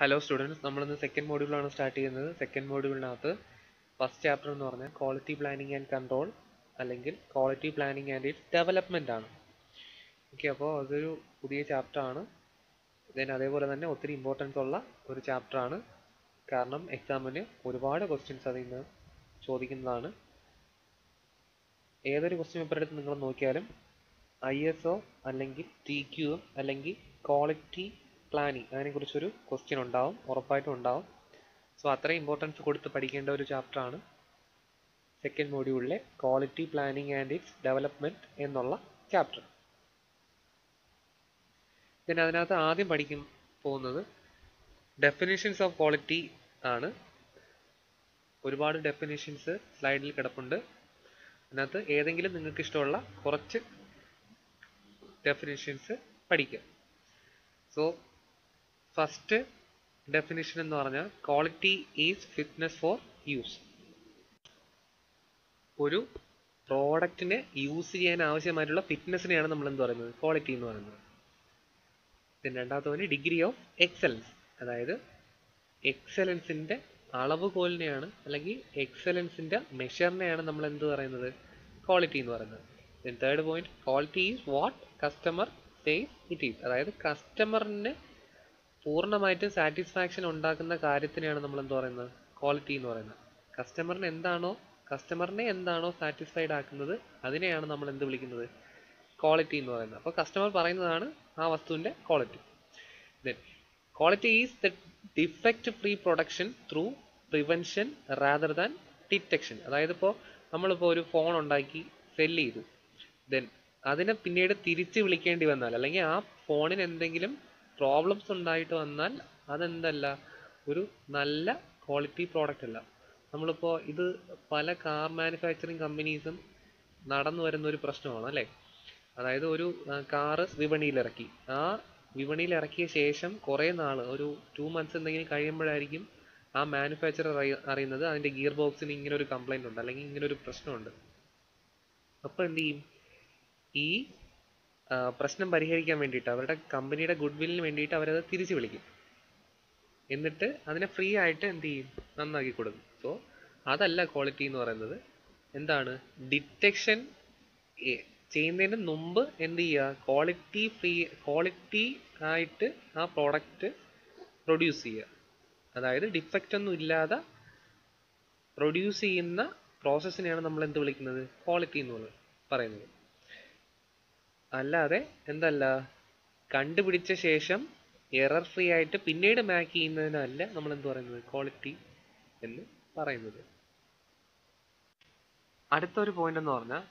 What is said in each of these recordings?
Hello students, നമ്മളിന്ന് second മോഡ്യൂളാണ് start ചെയ്യുന്നത്. Second മോഡ്യൂളിനകത്ത് first chapter എന്ന് പറഞ്ഞാൽ ക്വാളിറ്റി പ്ലാനിങ് ആൻഡ് കൺട്രോൾ അല്ലെങ്കിൽ quality planning and it's development ആണ്. ഓക്കെ, അപ്പോൾ അതൊരു പുതിയ ചാപ്റ്റർ ആണ്. ദെൻ അതേപോലെ തന്നെ ഒത്തിരി ഇമ്പോർട്ടൻസ് ഉള്ള ഒരു ചാപ്റ്റർ ആണ്. കാരണം എക്സാമിന് ഒരുപാട് ക്വസ്റ്റ്യൻസ് അതിൽ നിന്ന് ചോദിക്കുന്നതാണ്. ഏതൊരു ക്വസ്റ്റ്യൻ പേപ്പർ എടുത്ത് നിങ്ങൾ നോക്കിയാലും ISO അല്ലെങ്കിൽ TQ അല്ലെങ്കിൽ ക്വാളിറ്റി പ്ലാനിങ് അതിനെക്കുറിച്ചൊരു ക്വസ്റ്റ്യൻ ഉണ്ടാവും, ഉറപ്പായിട്ടും ഉണ്ടാവും. സോ അത്രയും ഇമ്പോർട്ടൻസ് കൊടുത്ത് പഠിക്കേണ്ട ഒരു ചാപ്റ്റർ ആണ് സെക്കൻഡ് മോഡ്യൂളിലെ quality planning and its development എന്നുള്ള ചാപ്റ്റർ. പിന്നെ അതിനകത്ത് ആദ്യം പോകുന്നത് ഡെഫിനിഷൻസ് ഓഫ് ക്വാളിറ്റി ആണ്. ഒരുപാട് ഡെഫിനിഷൻസ് സ്ലൈഡിൽ കിടപ്പുണ്ട്. അതിനകത്ത് ഏതെങ്കിലും നിങ്ങൾക്ക് ഇഷ്ടമുള്ള കുറച്ച് ഡെഫിനിഷൻസ് പഠിക്കുക. സോ ഫസ്റ്റ് ഡെഫിനിഷൻ എന്ന് പറഞ്ഞാൽ quality is fitness for use. ഒരു പ്രോഡക്റ്റിനെ യൂസ് ചെയ്യാൻ ആവശ്യമായിട്ടുള്ള ഫിറ്റ്നസിനെയാണ് നമ്മൾ എന്ത് പറയുന്നത്, ക്വാളിറ്റി എന്ന് പറയുന്നത്. പിന്നെ രണ്ടാമത്തെ ഡിഗ്രി ഓഫ് എക്സലൻസ്, അതായത് എക്സലൻസിന്റെ അളവുകോലിനെയാണ് അല്ലെങ്കിൽ എക്സലൻസിന്റെ മെഷറിനെയാണ് നമ്മൾ എന്ത് പറയുന്നത്, ക്വാളിറ്റി എന്ന് പറയുന്നത്. Then third point, quality is what customer says it is, അതായത് കസ്റ്റമറിന് പൂർണ്ണമായിട്ടും സാറ്റിസ്ഫാക്ഷൻ ഉണ്ടാക്കുന്ന കാര്യത്തിനെയാണ് നമ്മൾ എന്ത് പറയുന്നത്, ക്വാളിറ്റി എന്ന് പറയുന്നത്. കസ്റ്റമറിനെ എന്താണോ സാറ്റിസ്ഫൈഡ് ആക്കുന്നത് അതിനെയാണ് നമ്മൾ എന്ത് വിളിക്കുന്നത്, ക്വാളിറ്റി എന്ന് പറയുന്നത്. അപ്പോൾ കസ്റ്റമർ പറയുന്നതാണ് ആ വസ്തുവിന്റെ quality. Then quality is the defect free production through prevention rather than detection. അതായത് ഇപ്പോൾ നമ്മളിപ്പോൾ ഒരു ഫോൺ ഉണ്ടാക്കി സെല്ല് ചെയ്തു, ദെൻ അതിനെ പിന്നീട് തിരിച്ച് വിളിക്കേണ്ടി വന്നാൽ അല്ലെങ്കിൽ ആ ഫോണിന് എന്തെങ്കിലും പ്രോബ്ലംസ് ഉണ്ടായിട്ട് വന്നാൽ അതെന്തല്ല, ഒരു നല്ല ക്വാളിറ്റി പ്രോഡക്റ്റ് അല്ല. നമ്മളിപ്പോൾ ഇത് പല കാർ മാനുഫാക്ചറിങ് കമ്പനീസും നടന്നു വരുന്ന ഒരു പ്രശ്നമാണ് അല്ലേ. അതായത് ഒരു കാറ് വിപണിയിലിറക്കി, ആ വിപണിയിൽ ഇറക്കിയ ശേഷം കുറേ നാൾ, ഒരു 2 months എന്തെങ്കിലും കഴിയുമ്പോഴായിരിക്കും ആ മാനുഫാക്ചറർ അറിയുന്നത് അതിൻ്റെ ഗിയർ ബോക്സിന് ഇങ്ങനെ ഒരു കംപ്ലൈൻ്റ് ഉണ്ട് അല്ലെങ്കിൽ ഇങ്ങനെ ഒരു പ്രശ്നമുണ്ട്. അപ്പോൾ എന്ത് ചെയ്യും, ഈ പ്രശ്നം പരിഹരിക്കാൻ വേണ്ടിയിട്ട് അവരുടെ കമ്പനിയുടെ ഗുഡ് വില്ലിന് വേണ്ടിയിട്ട് അവരത് തിരിച്ചു വിളിക്കും. എന്നിട്ട് അതിനെ ഫ്രീ ആയിട്ട് എന്ത് ചെയ്യും, നന്നാക്കി കൊടുക്കും. സോ അതല്ല ക്വാളിറ്റി എന്ന് പറയുന്നത്. എന്താണ്, ഡിറ്റക്ഷൻ ചെയ്യുന്നതിന് മുമ്പ് എന്ത് ചെയ്യുക, ക്വാളിറ്റി ആയിട്ട് ആ പ്രോഡക്റ്റ് പ്രൊഡ്യൂസ് ചെയ്യുക. അതായത് ഡിഫക്റ്റ് ഒന്നും ഇല്ലാതെ പ്രൊഡ്യൂസ് ചെയ്യുന്ന പ്രോസസ്സിനെയാണ് നമ്മൾ എന്ത് വിളിക്കുന്നത്, ക്വാളിറ്റി എന്ന് പറയുന്നത്. അല്ലാതെ എന്തല്ല, കണ്ടുപിടിച്ച ശേഷം എറർ ഫ്രീ ആയിട്ട് പിന്നീട് മാക്ക് ചെയ്യുന്നതിനല്ല നമ്മൾ എന്ത് പറയുന്നത്, ക്വാളിറ്റി എന്ന് പറയുന്നത്. അടുത്തൊരു പോയിന്റ് എന്ന് പറഞ്ഞാൽ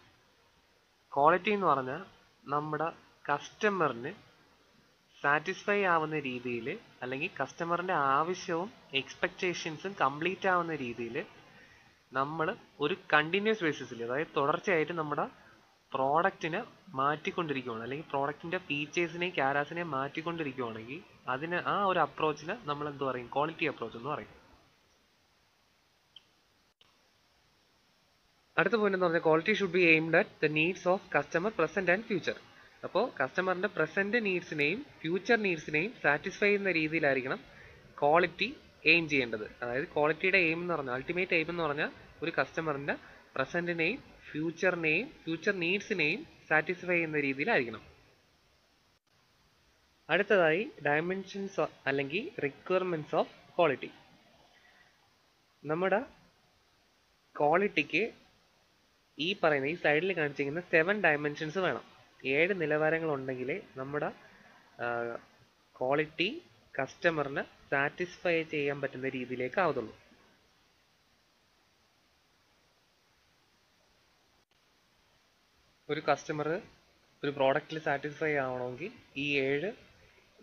ക്വാളിറ്റി എന്ന് പറഞ്ഞാൽ നമ്മുടെ കസ്റ്റമറിന് സാറ്റിസ്ഫൈ ആവുന്ന രീതിയിൽ അല്ലെങ്കിൽ കസ്റ്റമറിന്റെ ആവശ്യവും എക്സ്പെക്റ്റേഷൻസും കംപ്ലീറ്റ് ആവുന്ന രീതിയിൽ നമ്മൾ ഒരു കണ്ടിന്യൂസ് ബേസിസിൽ, അതായത് തുടർച്ചയായിട്ട് നമ്മുടെ പ്രോഡക്റ്റിനെ മാറ്റിക്കൊണ്ടിരിക്കുകയാണ് അല്ലെങ്കിൽ പ്രോഡക്റ്റിന്റെ ഫീച്ചേഴ്സിനെയും ക്യാരാസിനെയും മാറ്റിക്കൊണ്ടിരിക്കുകയാണെങ്കിൽ അതിന് ആ ഒരു അപ്രോച്ചിന് നമ്മൾ എന്ത് പറയും, ക്വാളിറ്റി അപ്രോച്ച് എന്ന് പറയും. അടുത്ത പോയിന്റ് എന്ന് പറഞ്ഞാൽ quality should be aimed at the needs of customer present and future. അപ്പോൾ കസ്റ്റമറിന്റെ പ്രസന്റ് നീഡ്സിനെയും ഫ്യൂച്ചർ നീഡ്സിനെയും സാറ്റിസ്ഫൈ ചെയ്യുന്ന രീതിയിലായിരിക്കണം ക്വാളിറ്റി എയിം ചെയ്യേണ്ടത്. അതായത് ക്വാളിറ്റിയുടെ എയിം എന്ന് പറഞ്ഞാൽ, അൾട്ടിമേറ്റ് എയിം എന്ന് പറഞ്ഞാൽ ഒരു കസ്റ്റമറിന്റെ പ്രസന്റിനെയും ഫ്യൂച്ചർ നീഡ്സിനെയും സാറ്റിസ്ഫൈ ചെയ്യുന്ന രീതിയിലായിരിക്കണം. അടുത്തതായി ഡയമെൻഷൻസ് അല്ലെങ്കിൽ റിക്വയർമെന്റ്സ് ഓഫ് ക്വാളിറ്റി. നമ്മുടെ ക്വാളിറ്റിക്ക് ഈ പറയുന്ന ഈ സൈഡിൽ കാണിച്ചിരിക്കുന്ന 7 ഡയമെൻഷൻസ് വേണം. 7 നിലവാരങ്ങൾ ഉണ്ടെങ്കിലേ നമ്മുടെ ക്വാളിറ്റി കസ്റ്റമറിനെ സാറ്റിസ്ഫൈ ചെയ്യാൻ പറ്റുന്ന രീതിയിലേക്ക് ആവത്തുള്ളൂ. ഒരു കസ്റ്റമർ ഒരു പ്രോഡക്റ്റിൽ സാറ്റിസ്ഫൈ ആവണമെങ്കിൽ ഈ 7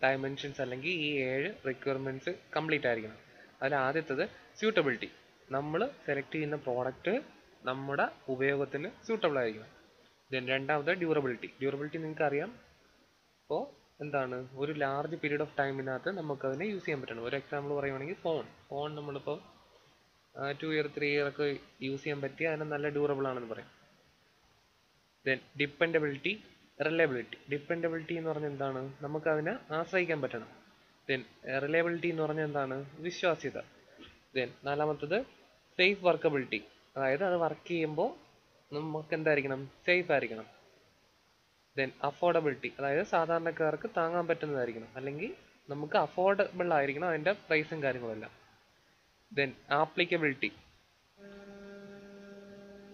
ഡയമെൻഷൻസ് അല്ലെങ്കിൽ ഈ 7 റിക്വയർമെന്റ്സ് കംപ്ലീറ്റ് ആയിരിക്കണം. അതിൽ ആദ്യത്തേത് സ്യൂട്ടബിലിറ്റി. നമ്മൾ സെലക്ട് ചെയ്യുന്ന പ്രോഡക്റ്റ് നമ്മുടെ ഉപയോഗത്തിന് സ്യൂട്ടബിൾ ആയിരിക്കണം. ദെൻ രണ്ടാമത് ഡ്യൂറബിലിറ്റി നിങ്ങൾക്ക് അറിയാം. അപ്പോൾ എന്താണ്, ഒരു ലാർജ് പീരീഡ് ഓഫ് ടൈമിനകത്ത് നമുക്കതിനെ യൂസ് ചെയ്യാൻ പറ്റണം. ഒരു എക്സാമ്പിൾ പറയുവാണെങ്കിൽ ഫോൺ നമ്മളിപ്പോൾ 2 year 3 year ഒക്കെ യൂസ് ചെയ്യാൻ പറ്റിയ അതിന് നല്ല ഡ്യൂറബിൾ ആണെന്ന് പറയും. ദെൻ ഡിപ്പെൻഡബിലിറ്റി, റിലയബിലിറ്റി എന്ന് പറഞ്ഞാൽ എന്താണ്, നമുക്കതിനെ ആശ്രയിക്കാൻ പറ്റണം. ദെൻ റിലയബിലിറ്റി എന്ന് പറഞ്ഞാൽ എന്താണ്? വിശ്വാസ്യത. ദെൻ നാലാമത്തത് സേഫ് വർക്കബിലിറ്റി, അതായത് അത് വർക്ക് ചെയ്യുമ്പോൾ നമുക്ക് എന്തായിരിക്കണം? സേഫ് ആയിരിക്കണം. ദെൻ അഫോർഡബിലിറ്റി, അതായത് സാധാരണക്കാർക്ക് താങ്ങാൻ പറ്റുന്നതായിരിക്കണം, അല്ലെങ്കിൽ നമുക്ക് അഫോർഡബിൾ ആയിരിക്കണം അതിൻ്റെ പ്രൈസും കാര്യങ്ങളുമെല്ലാം. ദെൻ ആപ്ലിക്കബിലിറ്റി,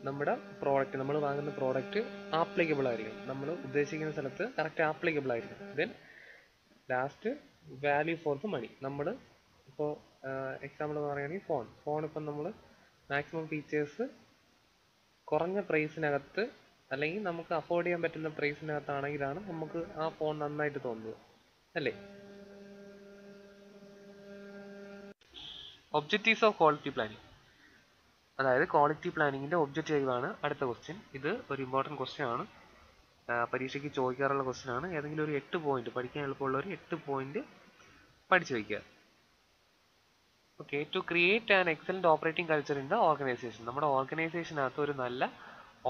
നമ്മുടെ പ്രോഡക്റ്റ്, നമ്മൾ വാങ്ങുന്ന പ്രോഡക്റ്റ് ആപ്ലിക്കബിൾ ആയിരിക്കും, നമ്മൾ ഉദ്ദേശിക്കുന്ന സ്ഥലത്ത് കറക്റ്റ് ആപ്ലിക്കബിൾ ആയിരിക്കും. Then last value for the money. നമ്മൾ ഇപ്പോൾ എക്സാമ്പിൾ പറയുകയാണെങ്കിൽ ഫോൺ ഇപ്പം നമ്മൾ മാക്സിമം ഫീച്ചേഴ്സ് കുറഞ്ഞ പ്രൈസിനകത്ത് അല്ലെങ്കിൽ നമുക്ക് അഫോർഡ് ചെയ്യാൻ പറ്റുന്ന പ്രൈസിനകത്താണെങ്കിലാണ് നമുക്ക് ആ ഫോൺ നന്നായിട്ട് തോന്നുന്നത്, അല്ലേ? ഒബ്ജക്റ്റീവ്സ് ഓഫ് ക്വാളിറ്റി പ്ലാനിങ്, അതായത് ക്വാളിറ്റി പ്ലാനിങ്ങിന്റെ ഒബ്ജക്റ്റീവ് ആണ് അടുത്ത ക്വസ്റ്റ്യൻ. ഇത് ഒരു ഇമ്പോർട്ടൻറ്റ് ക്വസ്റ്റ്യൻ ആണ്, പരീക്ഷയ്ക്ക് ചോദിക്കാറുള്ള ക്വസ്റ്റ്യൻ ആണ്. ഏതെങ്കിലും ഒരു 8 പോയിന്റ്, പഠിക്കാൻ എളുപ്പമുള്ള ഒരു 8 പോയിന്റ് പഠിച്ചു വയ്ക്കുക. Okay. To create an excellent operating culture in the organisation, നമ്മുടെ ഓർഗനൈസേഷനകത്ത് ഒരു നല്ല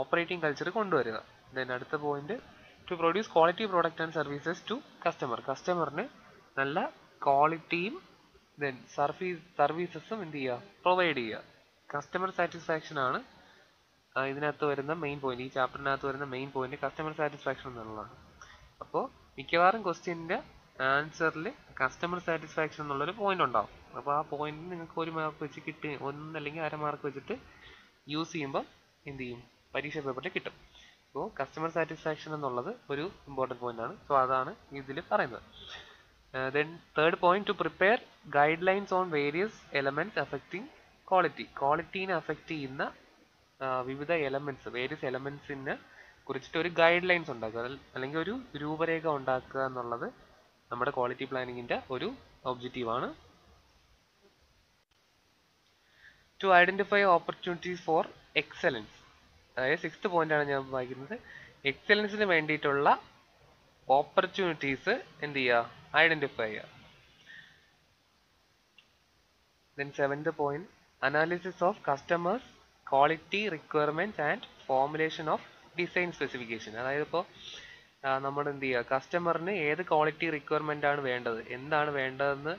ഓപ്പറേറ്റിംഗ് കൾച്ചർ കൊണ്ടുവരിക. ദെൻ അടുത്ത point, to produce quality product and services to customer, കസ്റ്റമറിന് നല്ല ക്വാളിറ്റിയും ദെൻ സർവീസസും എന്ത് ചെയ്യുക? പ്രൊവൈഡ് ചെയ്യുക. കസ്റ്റമർ സാറ്റിസ്ഫാക്ഷൻ ആണ് ഇതിനകത്ത് വരുന്ന മെയിൻ പോയിന്റ്, ഈ ചാപ്റ്ററിനകത്ത് വരുന്ന മെയിൻ പോയിന്റ് കസ്റ്റമർ സാറ്റിസ്ഫാക്ഷൻ എന്നുള്ളതാണ്. അപ്പോൾ മിക്കവാറും ക്വസ്റ്റ്യൻ്റെ ആൻസറിൽ കസ്റ്റമർ സാറ്റിസ്ഫാക്ഷൻ എന്നുള്ളൊരു പോയിന്റ് ഉണ്ടാവും. അപ്പോൾ ആ പോയിന്റിന് നിങ്ങൾക്ക് 1 മാർക്ക് വെച്ച് കിട്ടി, 1 അല്ലെങ്കിൽ അര മാർക്ക് വെച്ചിട്ട് യൂസ് ചെയ്യുമ്പോൾ എന്ത് ചെയ്യും? പരീക്ഷ പേപ്പറിൽ കിട്ടും. അപ്പോൾ കസ്റ്റമർ സാറ്റിസ്ഫാക്ഷൻ എന്നുള്ളത് ഒരു ഇമ്പോർട്ടൻറ്റ് പോയിന്റ് ആണ്. സോ അതാണ് ഇതിൽ പറയുന്നത്. Then third point, to prepare guidelines on various elements affecting quality, ക്വാളിറ്റീനെ അഫക്റ്റ് ചെയ്യുന്ന വിവിധ എലമെന്റ്സ്, വേരിയസ് എലമെന്റ്സിനെ കുറിച്ചിട്ട് ഒരു ഗൈഡ് ലൈൻസ് ഉണ്ടാക്കുക, അല്ലെങ്കിൽ ഒരു രൂപരേഖ ഉണ്ടാക്കുക എന്നുള്ളത് നമ്മുടെ ക്വാളിറ്റി പ്ലാനിങ്ങിന്റെ ഒരു ഒബ്ജക്റ്റീവാണ്. To identify opportunities for excellence, അതായത് 6th പോയിന്റ് ആണ് ഞാൻ വായിക്കുന്നത്. എക്സലൻസിന് വേണ്ടിയിട്ടുള്ള ഓപ്പർച്യൂണിറ്റീസ് എന്ത് ചെയ്യുക? ഐഡന്റിഫൈ ചെയ്യുക. Then 7th point, analysis of customers quality requirements and formulation of design specification, അതായത് ഇപ്പോൾ നമ്മൾ എന്ത് ചെയ്യുക? കസ്റ്റമറിന് ഏത് ക്വാളിറ്റി റിക്വയർമെന്റ് ആണ് വേണ്ടത്, എന്താണ് വേണ്ടതെന്ന്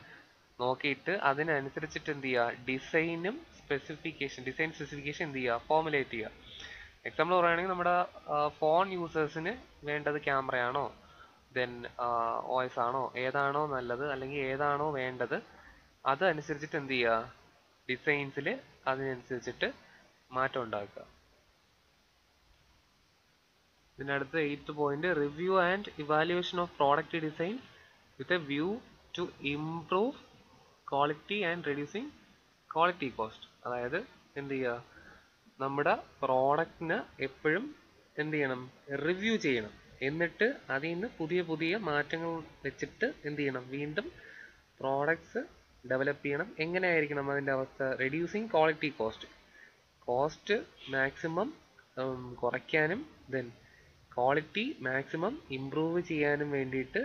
നോക്കിയിട്ട് അതിനനുസരിച്ചിട്ട് എന്ത് ചെയ്യുക? ഡിസൈൻ സ്പെസിഫിക്കേഷൻ എന്ത് ചെയ്യുക? ഫോർമുലേറ്റ് ചെയ്യുക. എക്സാമ്പിൾ പറയുകയാണെങ്കിൽ നമ്മുടെ ഫോൺ യൂസേഴ്സിന് വേണ്ടത് ക്യാമറയാണോ, ദെൻ OS ആണോ, ഏതാണോ നല്ലത് അല്ലെങ്കിൽ ഏതാണോ വേണ്ടത്, അതനുസരിച്ചിട്ട് എന്ത് ചെയ്യുക? ഡിസൈൻസിൽ അതിനനുസരിച്ചിട്ട് മാറ്റം ഉണ്ടാക്കുക. ഇതിനടുത്ത് 8th point, review and evaluation of product design with a view to improve quality and reducing quality cost, അതായത് എന്ത് ചെയ്യുക? നമ്മുടെ പ്രോഡക്റ്റിന് എപ്പോഴും എന്ത് ചെയ്യണം? റിവ്യൂ ചെയ്യണം. എന്നിട്ട് അതിൽ നിന്ന് പുതിയ പുതിയ മാറ്റങ്ങൾ വെച്ചിട്ട് എന്ത് ചെയ്യണം? വീണ്ടും പ്രോഡക്ട്സ് ഡെവലപ്പ് ചെയ്യണം. എങ്ങനെയായിരിക്കണം അതിൻ്റെ അവസ്ഥ? റെഡ്യൂസിങ് ക്വാളിറ്റി കോസ്റ്റ് മാക്സിമം കുറയ്ക്കാനും ദെൻ ക്വാളിറ്റി മാക്സിമം ഇംപ്രൂവ് ചെയ്യാനും വേണ്ടിയിട്ട്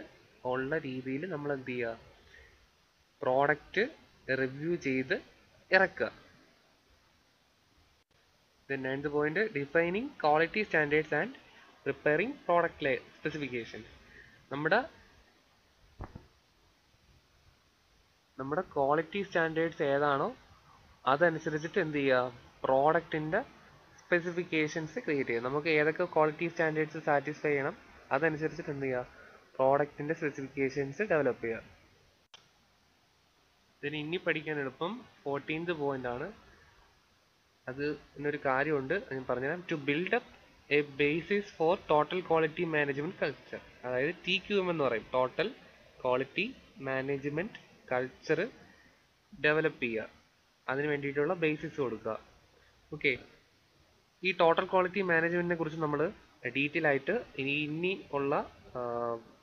ഉള്ള രീതിയിൽ നമ്മൾ എന്ത് ചെയ്യുക? പ്രോഡക്റ്റ് റിവ്യൂ ചെയ്ത് ഇറക്കുക. Then 9th point, defining quality standards and preparing product specifications, നമ്മുടെ ക്വാളിറ്റി സ്റ്റാൻഡേർഡ്സ് ഏതാണോ അതനുസരിച്ചിട്ട് എന്ത് ചെയ്യുക? പ്രോഡക്റ്റിൻ്റെ സ്പെസിഫിക്കേഷൻസ് ക്രിയേറ്റ് ചെയ്യുക. നമുക്ക് ഏതൊക്കെ ക്വാളിറ്റി സ്റ്റാൻഡേർഡ്സ് സാറ്റിസ്ഫൈ ചെയ്യണം അതനുസരിച്ചിട്ട് എന്ത് ചെയ്യുക? പ്രോഡക്റ്റിൻ്റെ സ്പെസിഫിക്കേഷൻസ് ഡെവലപ്പ് ചെയ്യുക. ഇതിന് ഇനി പഠിക്കാൻ എളുപ്പം 14th പോയിന്റ് ആണ്. അത് എന്നൊരു കാര്യമുണ്ട്, ഞാൻ പറഞ്ഞുതരാം. To build up a basis for total quality management culture, അതായത് TQM എന്ന് പറയും, total quality management culture develop ചെയ്യുക, അതിന് വേണ്ടിയിട്ടുള്ള ബേസിസ് കൊടുക്കുക. ഓക്കെ. ഈ ടോട്ടൽ ക്വാളിറ്റി മാനേജ്മെന്റിനെ കുറിച്ച് നമ്മൾ ഡീറ്റെയിൽ ആയിട്ട് ഇനി ഉള്ള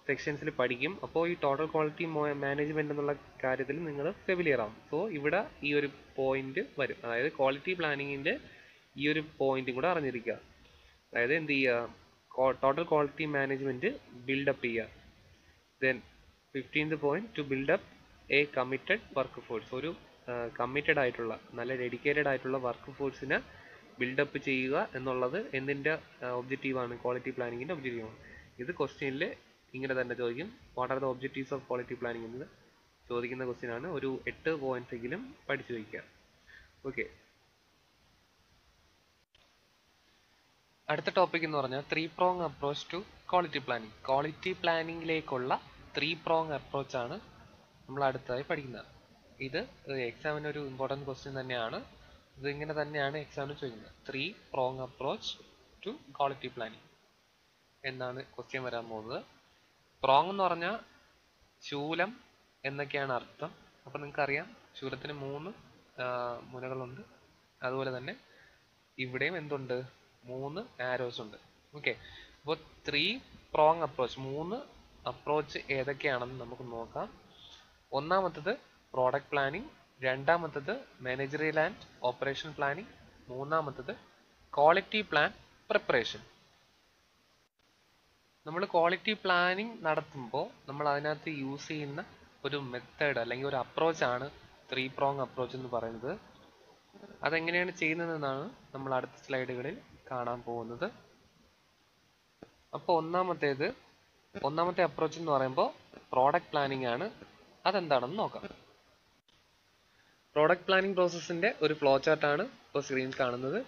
സെക്ഷൻസിൽ പഠിക്കും. അപ്പോൾ ഈ ടോട്ടൽ ക്വാളിറ്റി മാനേജ്മെന്റ് എന്നുള്ള കാര്യത്തിൽ നിങ്ങൾ ഫെമിലിയർ ആവും. സോ ഇവിടെ ഈ ഒരു പോയിന്റ് വരും, അതായത് ക്വാളിറ്റി പ്ലാനിങ്ങിന്റെ ഈ ഒരു പോയിന്റും കൂടെ അറിഞ്ഞിരിക്കുക. അതായത് എന്ത് ചെയ്യുക? ടോട്ടൽ ക്വാളിറ്റി മാനേജ്മെന്റ് ബിൽഡപ്പ് ചെയ്യുക. Then 15th point, to build up a committed workforce, ഒരു കമ്മിറ്റഡ് ആയിട്ടുള്ള നല്ല ഡെഡിക്കേറ്റഡ് ആയിട്ടുള്ള വർക്ക് ഫോഴ്സിനെ ബിൽഡപ്പ് ചെയ്യുക എന്നുള്ളത് എന്തിൻ്റെ ഒബ്ജക്റ്റീവാണ്? ക്വാളിറ്റി പ്ലാനിങ്ങിന്റെ ഒബ്ജക്റ്റീവാണ്. ഇത് ക്വസ്റ്റ്യനിൽ ഇങ്ങനെ തന്നെ ചോദിക്കും, what are the objectives of quality planning എന്നത്. ചോദിക്കുന്ന ക്വസ്റ്റ്യൻ ആണ്. ഒരു 8 പോയിന്റ്സ് എങ്കിലും പഠിച്ചു വയ്ക്കുക. ഓക്കെ, അടുത്ത ടോപ്പിക് എന്ന് പറഞ്ഞാൽ 3 prong approach to quality planning. Quality പ്ലാനിങ്ങിലേക്കുള്ള 3 prong അപ്രോച്ച് ആണ് നമ്മൾ അടുത്തതായി പഠിക്കുന്നത്. ഇത് എക്സാമിന് ഒരു ഇമ്പോർട്ടൻറ്റ് ക്വസ്റ്റ്യൻ തന്നെയാണ്. ഇത് ഇങ്ങനെ തന്നെയാണ് എക്സാമിന് ചോദിക്കുന്നത്. 3 prong approach to quality planning എന്നാണ് ക്വസ്റ്റ്യൻ വരാൻ പോകുന്നത്. പ്രോങ് എന്ന് പറഞ്ഞാൽ ശൂലം എന്നൊക്കെയാണ് അർത്ഥം. അപ്പം നിങ്ങൾക്കറിയാം ശൂലത്തിന് 3 മുനകളുണ്ട്. അതുപോലെ തന്നെ ഇവിടെയും എന്തുണ്ട്, 3 ആരോസ് ഉണ്ട്. ഓക്കെ, അപ്പോൾ 3 prong അപ്രോച്ച്, 3 അപ്രോച്ച് ഏതൊക്കെയാണെന്ന് നമുക്ക് നോക്കാം. ഒന്നാമത്തത് പ്രോഡക്റ്റ് പ്ലാനിങ്, രണ്ടാമത്തത് മാനേജറിയൽ ആൻഡ് ഓപ്പറേഷൻ പ്ലാനിങ്, മൂന്നാമത്തത് ക്വാളിറ്റി പ്ലാൻ പ്രിപ്പറേഷൻ. നമ്മൾ ക്വാളിറ്റി പ്ലാനിങ് നടത്തുമ്പോൾ നമ്മൾ അതിനകത്ത് യൂസ് ചെയ്യുന്ന ഒരു മെത്തേഡ് അല്ലെങ്കിൽ ഒരു അപ്രോച്ചാണ് 3 prong അപ്രോച്ച് എന്ന് പറയുന്നത്. അതെങ്ങനെയാണ് ചെയ്യുന്നതെന്നാണ് നമ്മൾ അടുത്ത സ്ലൈഡുകളിൽ കാണാൻ പോകുന്നത്. അപ്പോൾ ഒന്നാമത്തെ അപ്രോച്ച് എന്ന് പറയുമ്പോൾ പ്രോഡക്റ്റ് പ്ലാനിങ് ആണ്. അതെന്താണെന്ന് നോക്കാം. പ്രോഡക്റ്റ് പ്ലാനിങ് പ്രോസസ്സിന്റെ ഒരു ഫ്ലോ ചാർട്ടാണ് ഇപ്പോൾ സ്ക്രീനിൽ കാണുന്നത്.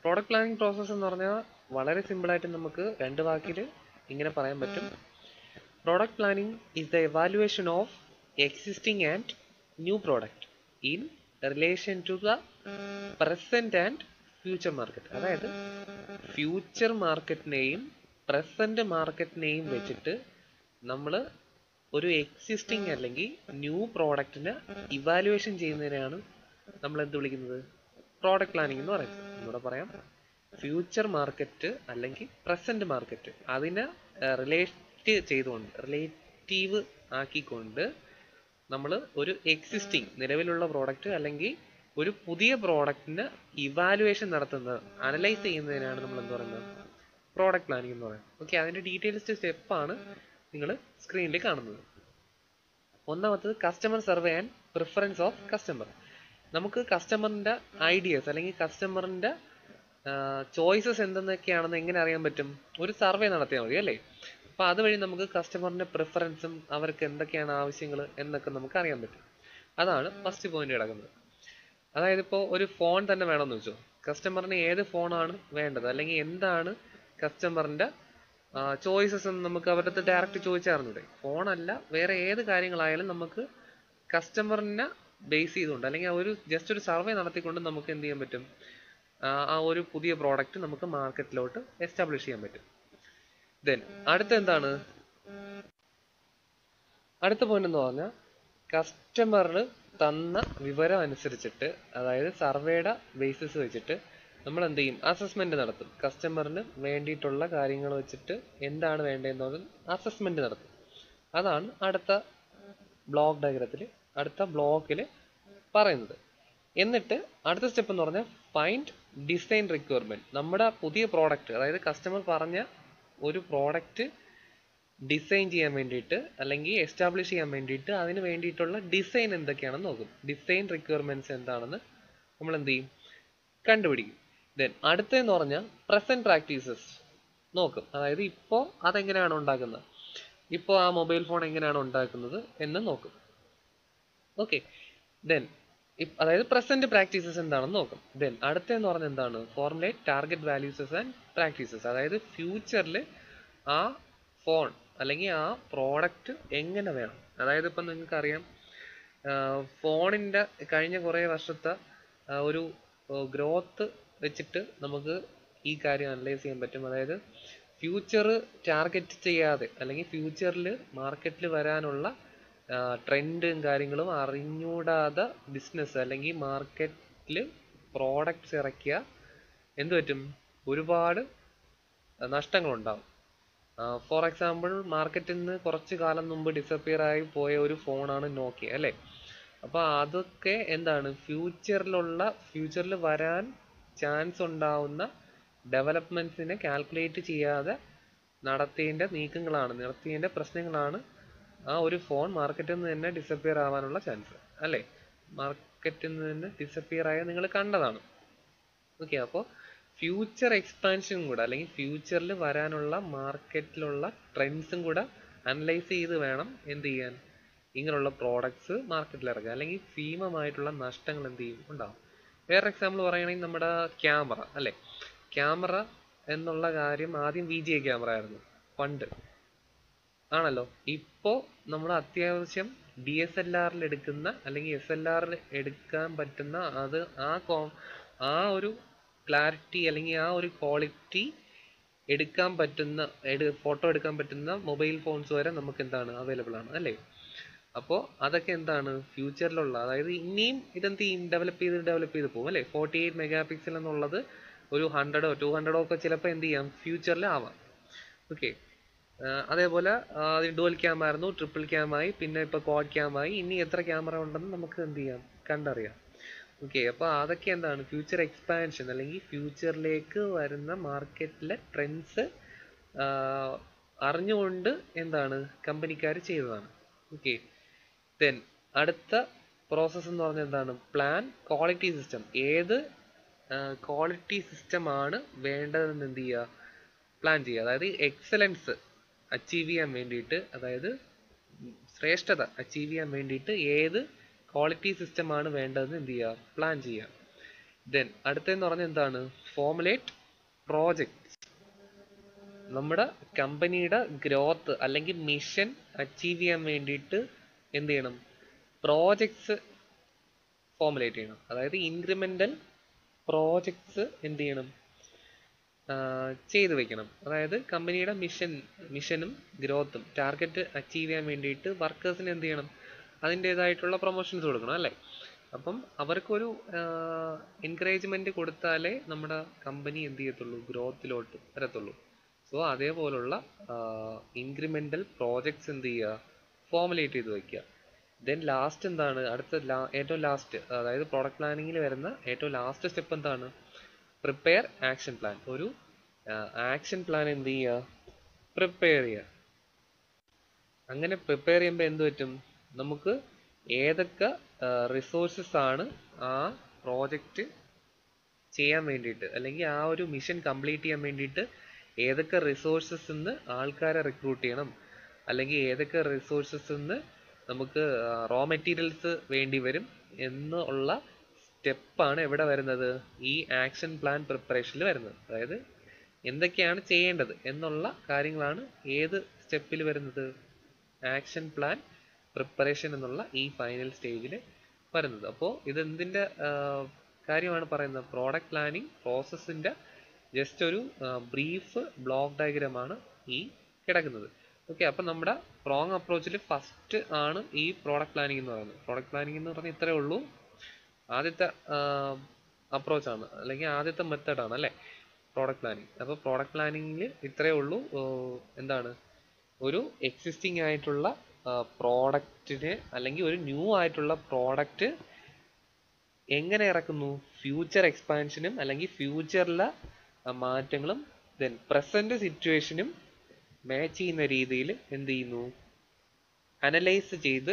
പ്രോഡക്റ്റ് പ്ലാനിങ് പ്രോസസ്സ് എന്ന് പറഞ്ഞാൽ വളരെ സിമ്പിളായിട്ട് നമുക്ക് 2 വാക്കിൽ ഇങ്ങനെ പറയാൻ പറ്റും. Product planning is the evaluation of existing and new product in relation to the present and future market. അതായത് ഫ്യൂച്ചർ മാർക്കറ്റിനെയും പ്രസന്റ് മാർക്കറ്റിനെയും വെച്ചിട്ട് നമ്മൾ ഒരു എക്സിസ്റ്റിംഗ് അല്ലെങ്കിൽ ന്യൂ പ്രോഡക്റ്റിനെ ഇവാലുവേഷൻ ചെയ്യുന്നതിനാണ് നമ്മൾ എന്ത് വിളിക്കുന്നത്, പ്രോഡക്റ്റ് പ്ലാനിങ് എന്ന് പറയുന്നത്. എന്നൂടെ പറയാം, ഫ്യൂച്ചർ മാർക്കറ്റ് അല്ലെങ്കിൽ പ്രസന്റ് മാർക്കറ്റ് അതിനെ റിലേറ്റീവ് ആക്കിക്കൊണ്ട് നമ്മൾ ഒരു എക്സിസ്റ്റിംഗ് നിലവിലുള്ള പ്രോഡക്റ്റ് അല്ലെങ്കിൽ ഒരു പുതിയ പ്രോഡക്റ്റിന് ഇവാലുവേഷൻ നടത്തുന്നത്, അനലൈസ് ചെയ്യുന്നതിനാണ് നമ്മൾ എന്ത് പറയുന്നത്, പ്രോഡക്റ്റ് പ്ലാനിങ് എന്ന് പറയുന്നത്. ഓക്കെ, അതിന്റെ ഡീറ്റെയിൽസ് സ്റ്റെപ്പാണ് നിങ്ങൾ സ്ക്രീനിൽ കാണുന്നത്. ഒന്നാമത്തത് customer survey and preference of customer. നമുക്ക് കസ്റ്റമറിന്റെ ഐഡിയാസ് അല്ലെങ്കിൽ കസ്റ്റമറിന്റെ ചോയ്സസ് എന്തെന്നൊക്കെയാണെന്ന് എങ്ങനെ അറിയാൻ പറ്റും, ഒരു സർവേ നടത്തിയാൽ മതി അല്ലേ. അപ്പൊ അതുവഴി നമുക്ക് കസ്റ്റമറിന്റെ പ്രിഫറൻസും അവർക്ക് എന്തൊക്കെയാണ് ആവശ്യങ്ങൾ എന്നൊക്കെ നമുക്ക് അറിയാൻ പറ്റും. അതാണ് ഫസ്റ്റ് പോയിന്റ് കിടക്കുന്നത്. അതായത് ഇപ്പോൾ ഒരു ഫോൺ തന്നെ വേണമെന്ന് വെച്ചോ, കസ്റ്റമറിന് ഏത് ഫോണാണ് വേണ്ടത് അല്ലെങ്കിൽ എന്താണ് കസ്റ്റമറിന്റെ ചോയ്സസ് എന്ന് നമുക്ക് അവരുടെ അടുത്ത് ഡയറക്റ്റ് ചോദിച്ചറിഞ്ഞൂടെ. ഫോണല്ല, വേറെ ഏത് കാര്യങ്ങളായാലും നമുക്ക് കസ്റ്റമറിനെ ബേസ് ചെയ്തുകൊണ്ട് അല്ലെങ്കിൽ ഒരു ജസ്റ്റ് ഒരു സർവേ നടത്തിക്കൊണ്ട് നമുക്ക് എന്ത് ചെയ്യാൻ പറ്റും, ആ ഒരു പുതിയ പ്രോഡക്റ്റ് നമുക്ക് മാർക്കറ്റിലോട്ട് എസ്റ്റാബ്ലിഷ് ചെയ്യാൻ പറ്റും. ദെൻ അടുത്ത പോയിന്റ് എന്ന് പറഞ്ഞാൽ കസ്റ്റമറിന് തന്ന വിവരം അനുസരിച്ചിട്ട്, അതായത് സർവേയുടെ ബേസിസ് വെച്ചിട്ട് നമ്മൾ എന്ത് ചെയ്യും, അസസ്മെന്റ് നടത്തും. കസ്റ്റമറിന് വേണ്ടിയിട്ടുള്ള കാര്യങ്ങൾ വെച്ചിട്ട് എന്താണ് വേണ്ടതെന്ന് അസസ്മെന്റ് നടത്തും. അതാണ് അടുത്ത ബ്ലോക്കിൽ പറയുന്നത്. എന്നിട്ട് അടുത്ത സ്റ്റെപ്പ് എന്ന് പറഞ്ഞാൽ ഫൈൻഡ് ഡിസൈൻ റിക്വയർമെന്റ്. നമ്മുടെ പുതിയ പ്രോഡക്റ്റ്, അതായത് കസ്റ്റമർ പറഞ്ഞ ഒരു പ്രോഡക്റ്റ് ഡിസൈൻ ചെയ്യാൻ വേണ്ടിയിട്ട് അല്ലെങ്കിൽ എസ്റ്റാബ്ലിഷ് ചെയ്യാൻ വേണ്ടിയിട്ട് അതിന് വേണ്ടിയിട്ടുള്ള ഡിസൈൻ എന്തൊക്കെയാണെന്ന് നോക്കും. ഡിസൈൻ റിക്വയർമെന്റ്സ് എന്താണെന്ന് നമ്മൾ എന്ത് ചെയ്യും, കണ്ടുപിടിക്കും. ദെൻ അടുത്തെന്ന് പറഞ്ഞാൽ പ്രസന്റ് പ്രാക്ടീസസ് നോക്കും. അതായത് ഇപ്പോൾ അതെങ്ങനെയാണ് ഉണ്ടാക്കുന്നത്, ഇപ്പോൾ ആ മൊബൈൽ ഫോൺ എങ്ങനെയാണ് ഉണ്ടാക്കുന്നത് എന്ന് നോക്കും. ഓക്കെ, ദെൻ അതായത് പ്രസന്റ് പ്രാക്ടീസസ് എന്താണെന്ന് നോക്കും. ദെൻ അടുത്തെന്ന് പറഞ്ഞാൽ എന്താണ്, ഫോർമുലേറ്റ് ടാർഗറ്റ് വാല്യൂസസ് ആൻഡ് പ്രാക്ടീസസ്. അതായത് ഫ്യൂച്ചറിൽ ആ ഫോൺ അല്ലെങ്കിൽ ആ പ്രോഡക്റ്റ് എങ്ങനെ വേണം. അതായത് ഇപ്പം നിങ്ങൾക്കറിയാം ഫോണിൻ്റെ കഴിഞ്ഞ കുറേ വർഷത്തെ ഒരു ഗ്രോത്ത് വെച്ചിട്ട് നമുക്ക് ഈ കാര്യം അനലൈസ് ചെയ്യാൻ പറ്റും. അതായത് ഫ്യൂച്ചർ ടാർഗറ്റ് ചെയ്യാതെ അല്ലെങ്കിൽ ഫ്യൂച്ചറിൽ മാർക്കറ്റിൽ വരാനുള്ള ട്രെൻഡും കാര്യങ്ങളും അറിഞ്ഞൂടാതെ ബിസിനസ് അല്ലെങ്കിൽ മാർക്കറ്റിൽ പ്രോഡക്റ്റ്സ് ഇറക്കിയ എന്ത് പറ്റും, ഒരുപാട് നഷ്ടങ്ങളുണ്ടാവും. ഫോർ എക്സാമ്പിൾ, മാർക്കറ്റിൽ നിന്ന് കുറച്ച് കാലം മുമ്പ് ഡിസപ്പിയർ ആയി പോയ ഒരു ഫോണാണ് നോക്കിയ അല്ലേ. അപ്പോൾ അതൊക്കെ എന്താണ്, ഫ്യൂച്ചറിൽ വരാൻ ചാൻസ് ഉണ്ടാവുന്ന ഡെവലപ്മെന്റ്സിനെ കാൽക്കുലേറ്റ് ചെയ്യാതെ നടത്തിയതിന്റെ പ്രശ്നങ്ങളാണ് ആ ഒരു ഫോൺ മാർക്കറ്റിൽ നിന്ന് തന്നെ ഡിസപ്പിയർ ആവാനുള്ള ചാൻസ് അല്ലേ. മാർക്കറ്റിൽ നിന്ന് തന്നെ ഡിസപ്പിയർ ആയ നിങ്ങൾ കണ്ടതാണ്. ഓക്കെ, അപ്പോൾ ഫ്യൂച്ചർ എക്സ്പാൻഷനും കൂടെ അല്ലെങ്കിൽ ഫ്യൂച്ചറിൽ വരാനുള്ള മാർക്കറ്റിലുള്ള ട്രെൻഡ്സും കൂടെ അനലൈസ് ചെയ്ത് വേണം എന്ത് ചെയ്യാൻ, ഇങ്ങനെയുള്ള പ്രോഡക്ട്സ് മാർക്കറ്റിൽ ഇറക്കുക. അല്ലെങ്കിൽ ഭീമമായിട്ടുള്ള നഷ്ടങ്ങൾ എന്ത് ചെയ്യും, ഉണ്ടാവും. വേറെ എക്സാമ്പിൾ പറയുകയാണെങ്കിൽ നമ്മുടെ ക്യാമറ അല്ലേ, ക്യാമറ എന്നുള്ള കാര്യം ആദ്യം VGA ക്യാമറ ആയിരുന്നു പണ്ട് ആണല്ലോ. ഇപ്പോൾ നമ്മൾ അത്യാവശ്യം DSLR-ൽ എടുക്കുന്ന അല്ലെങ്കിൽ SLR-ൽ എടുക്കാൻ പറ്റുന്ന അത് ആ ഒരു ക്ലാരിറ്റി അല്ലെങ്കിൽ ആ ഒരു ക്വാളിറ്റി എടുക്കാൻ പറ്റുന്ന ഫോട്ടോ എടുക്കാൻ പറ്റുന്ന മൊബൈൽ ഫോൺസ് വരെ നമുക്ക് എന്താണ് അവൈലബിൾ ആണ് അല്ലേ. അപ്പോൾ അതൊക്കെ എന്താണ് ഫ്യൂച്ചറിലുള്ള, അതായത് ഇനിയും ഇതെന്ത് ചെയ്യും, ഡെവലപ്പ് ചെയ്ത് പോകും അല്ലേ. 48 മെഗാ എന്നുള്ളത് ഒരു 100 200 ഒക്കെ ചിലപ്പോൾ എന്ത് ചെയ്യാം ഫ്യൂച്ചറിൽ ആവാം. ഓക്കെ, അതേപോലെ ഡുവൽ ക്യാം ആയിരുന്നു, ട്രിപ്പിൾ ക്യാം ആയി, പിന്നെ ഇപ്പോൾ ക്വാഡ് ക്യാം ആയി. ഇനി എത്ര ക്യാമറ ഉണ്ടെന്ന് നമുക്ക് എന്ത് ചെയ്യാം, കണ്ടറിയാം. ഓക്കെ, അപ്പോൾ അതൊക്കെ എന്താണ് ഫ്യൂച്ചർ എക്സ്പാൻഷൻ അല്ലെങ്കിൽ ഫ്യൂച്ചറിലേക്ക് വരുന്ന മാർക്കറ്റിലെ ട്രെൻഡ്സ് അറിഞ്ഞുകൊണ്ട് എന്താണ് കമ്പനിക്കാർ ചെയ്തതാണ്. ഓക്കെ, ദെൻ അടുത്ത പ്രോസസ്സ് എന്ന് പറഞ്ഞാൽ എന്താണ്, പ്ലാൻ ക്വാളിറ്റി സിസ്റ്റം. ഏത് ക്വാളിറ്റി സിസ്റ്റം ആണ് വേണ്ടതെന്ന് എന്ത് ചെയ്യുക, പ്ലാൻ ചെയ്യുക. അതായത് എക്സലൻസ് അച്ചീവ് ചെയ്യാൻ വേണ്ടിയിട്ട്, അതായത് ശ്രേഷ്ഠത അച്ചീവ് ചെയ്യാൻ വേണ്ടിയിട്ട് ഏത് ക്വാളിറ്റി സിസ്റ്റം ആണ് വേണ്ടതെന്ന് എന്ത് ചെയ്യുക, പ്ലാൻ ചെയ്യുക. ദെൻ അടുത്തതെന്ന് പറഞ്ഞാൽ എന്താണ്, ഫോർമുലേറ്റ് പ്രോജക്റ്റ്. നമ്മുടെ കമ്പനിയുടെ ഗ്രോത്ത് അല്ലെങ്കിൽ മിഷൻ അച്ചീവ് ചെയ്യാൻ വേണ്ടിയിട്ട് എന്ത് ചെയ്യണം, പ്രോജക്ട്സ് ഫോർമുലേറ്റ് ചെയ്യണം. അതായത് ഇൻക്രിമെന്റൽ പ്രോജക്ട്സ് എന്ത് ചെയ്യണം, ചെയ്തു വെക്കണം. അതായത് കമ്പനിയുടെ മിഷനും ഗ്രോത്തും ടാർഗറ്റ് അച്ചീവ് ചെയ്യാൻ വേണ്ടിയിട്ട് വർക്കേഴ്സിന് എന്ത് ചെയ്യണം, അതിൻ്റെതായിട്ടുള്ള പ്രൊമോഷൻസ് കൊടുക്കണം അല്ലേ. അപ്പം അവർക്കൊരു എൻകറേജ്മെന്റ് കൊടുത്താലേ നമ്മുടെ കമ്പനി എന്ത് ചെയ്യത്തുള്ളൂ, ഗ്രോത്തിലോട്ട് വരത്തുള്ളൂ. സോ അതേപോലുള്ള ഇൻക്രിമെന്റൽ പ്രോജക്ട്സ് എന്ത് ചെയ്യുക, ഫോർമുലേറ്റ് ചെയ്ത് വയ്ക്കുക. ദെൻ ലാസ്റ്റ് എന്താണ്, ഏറ്റവും ലാസ്റ്റ്, അതായത് പ്രോഡക്റ്റ് പ്ലാനിങ്ങിൽ വരുന്ന ഏറ്റവും ലാസ്റ്റ് സ്റ്റെപ്പ് എന്താണ്, പ്രിപ്പയർ ആക്ഷൻ പ്ലാൻ. ഒരു ആക്ഷൻ പ്ലാൻ എന്ത് ചെയ്യുക, പ്രിപ്പയർ ചെയ്യുക. അങ്ങനെ പ്രിപ്പയർ ചെയ്യുമ്പോൾ എന്ത് പറ്റും, നമുക്ക് ഏതൊക്കെ റിസോഴ്സസ് ആണ് ആ പ്രോജക്റ്റ് ചെയ്യാൻ വേണ്ടിയിട്ട് അല്ലെങ്കിൽ ആ ഒരു മിഷൻ കംപ്ലീറ്റ് ചെയ്യാൻ വേണ്ടിയിട്ട് ഏതൊക്കെ റിസോഴ്സസ് നിന്ന് ആൾക്കാരെ റിക്രൂട്ട് ചെയ്യണം, അല്ലെങ്കിൽ ഏതൊക്കെ റിസോഴ്സസ് നിന്ന് നമുക്ക് റോ മെറ്റീരിയൽസ് വേണ്ടി വരും എന്നുള്ള സ്റ്റെപ്പാണ് എവിടെ വരുന്നത്, ഈ ആക്ഷൻ പ്ലാൻ പ്രിപ്പറേഷനിൽ വരുന്നത്. അതായത് എന്തൊക്കെയാണ് ചെയ്യേണ്ടത് എന്നുള്ള കാര്യങ്ങളാണ് ഏത് സ്റ്റെപ്പിൽ വരുന്നത്, ആക്ഷൻ പ്ലാൻ പ്രിപ്പറേഷൻ എന്നുള്ള ഈ ഫൈനൽ സ്റ്റേജിൽ വരുന്നത്. അപ്പോൾ ഇത് എന്തിൻ്റെ കാര്യമാണ് പറയുന്നത്, പ്രോഡക്റ്റ് പ്ലാനിങ് പ്രോസസ്സിൻ്റെ ജസ്റ്റ് ഒരു ബ്രീഫ് ബ്ലോക്ക് ഡയഗ്രാമാണ് ഈ കിടക്കുന്നത്. ഓക്കെ, അപ്പം നമ്മുടെ റോങ് അപ്രോച്ചിൽ ഫസ്റ്റ് ആണ് ഈ പ്രോഡക്റ്റ് പ്ലാനിങ് എന്ന് പറയുന്നത്. പ്രോഡക്റ്റ് പ്ലാനിങ് എന്ന് പറഞ്ഞാൽ ഇത്രയേ ഉള്ളൂ, ആദ്യത്തെ അപ്രോച്ചാണ് അല്ലെങ്കിൽ ആദ്യത്തെ മെത്തേഡാണ് അല്ലേ പ്രോഡക്റ്റ് പ്ലാനിങ്. അപ്പോൾ പ്രോഡക്റ്റ് പ്ലാനിങ്ങിൽ ഇത്രയേ ഉള്ളൂ, എന്താണ് ഒരു എക്സിസ്റ്റിംഗ് ആയിട്ടുള്ള പ്രോഡക്റ്റിനെ അല്ലെങ്കിൽ ഒരു ന്യൂ ആയിട്ടുള്ള പ്രോഡക്റ്റ് എങ്ങനെ ഇറക്കുന്നു, ഫ്യൂച്ചർ എക്സ്പാൻഷനും അല്ലെങ്കിൽ ഫ്യൂച്ചറിലെ മാറ്റങ്ങളും ദെൻ പ്രസന്റ് സിറ്റുവേഷനും മാച്ച് ചെയ്യുന്ന രീതിയിൽ എന്ത് ചെയ്യുന്നു, അനലൈസ് ചെയ്ത്